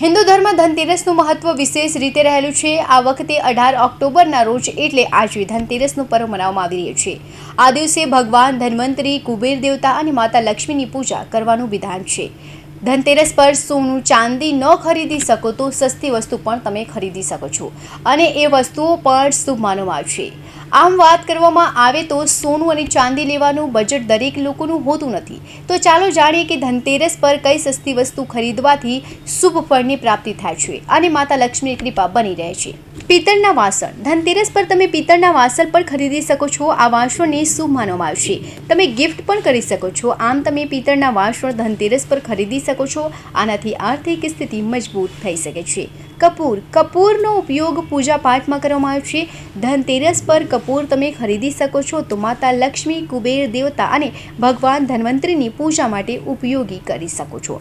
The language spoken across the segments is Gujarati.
હિન્દુ ધર્મ ધનતેરસનું મહત્વ વિશેષ રીતે રહેલું છે। આ વખતે 18 ઓક્ટોબરના રોજ એટલે આજે ધનતેરસનું પર્વ મનાવવામાં આવી રહ્યું છે। આ દિવસે ભગવાન ધન્વંતરી, કુબેર દેવતા અને માતા લક્ષ્મીની પૂજા કરવાનું વિધાન છે। ધનતેરસ પર સોનું ચાંદી ન ખરીદી શકો તો સસ્તી વસ્તુ પણ તમે ખરીદી શકો છો અને એ વસ્તુઓ પણ શુભ માનવામાં આવે છે। આમ વાત કરવામાં આવે તો સોનું અને ચાંદી લેવાનું બજેટ દરેક લોકોનું હોતું નથી। તો ચાલો જાણીએ કે ધનતેરસ પર કઈ સસ્તી વસ્તુ ખરીદવાથી શુભ ફળની પ્રાપ્તિ થાય છે અને માતા લક્ષ્મીની કૃપા બની રહે છે। પિત્તળના વાસણ। ધનતેરસ પર તમે પિત્તળના વાસણ પણ ખરીદી શકો છો। આ વાસણને શુભ માનવામાં આવે છે। તમે ગિફ્ટ પણ કરી શકો છો। આમ તમે પિત્તળના વાસણ ધનતેરસ પર ખરીદી શકો છો। આનાથી આર્થિક સ્થિતિ મજબૂત થઈ શકે છે। કપૂર। કપૂરનો ઉપયોગ પૂજા પાઠમાં કરવામાં આવે છે। ધનતેરસ પર કપૂર તમે ખરીદી શકો છો તો માતા લક્ષ્મી, કુબેર દેવતા અને ભગવાન ધન્વંતરીની પૂજા માટે ઉપયોગી કરી શકો છો।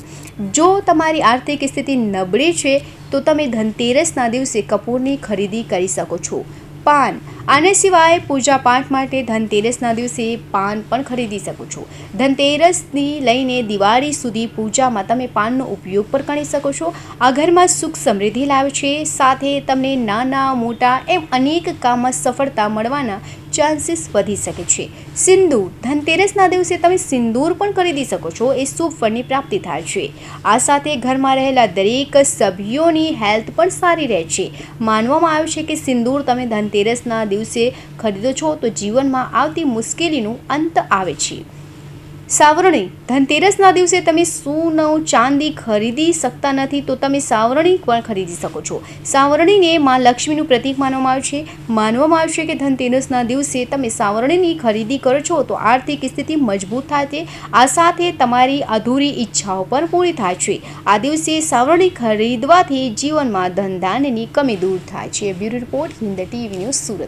જો તમારી આર્થિક સ્થિતિ નબળી છે તો તમે ધનતેરસના દિવસે કપૂરની ખરીદી કરી શકો છો। પાન। આને સિવાય પૂજા પાઠ માટે ધનતેરસના દિવસે પાન પણ ખરીદી શકો છો। ધનતેરસથી લઈને દિવાળી સુધી પૂજામાં તમે પાનનો ઉપયોગ પણ કરી શકો છો। આ ઘરમાં સુખ સમૃદ્ધિ લાવે છે, સાથે તમને નાના મોટા એમ અનેક કામમાં સફળતા મળવાના ચાન્સીસ વધી શકે છે। સિંદૂર। ધનતેરસના દિવસે તમે સિંદૂર પણ ખરીદી શકો છો। એ શુભ ફળની પ્રાપ્તિ થાય છે। આ સાથે ઘરમાં રહેલા દરેક સભ્યોની હેલ્થ પણ સારી રહે છે। માનવામાં આવે છે કે સિંદૂર તમે ધનતેરસના દિવસે ખરીદો છો તો જીવનમાં આવતી મુશ્કેલીનો અંત આવે છે। સાવરણી। ધનતેરસના દિવસે તમે સોનું ચાંદી ખરીદી શકતા નથી તો તમે સાવરણી પણ ખરીદી શકો છો। સાવરણીને માં લક્ષ્મીનું પ્રતીક માનવામાં આવે છે। માનવામાં આવે છે કે ધનતેરસના દિવસે તમે સાવરણીની ખરીદી કરો છો તો આર્થિક સ્થિતિ મજબૂત થાય છે। આ સાથે તમારી અધૂરી ઈચ્છાઓ પણ પૂરી થાય છે। આ દિવસે સાવરણી ખરીદવાથી જીવનમાં ધન ધાન્યની કમી દૂર થાય છે। Bureau report, Hind TV news, Surat.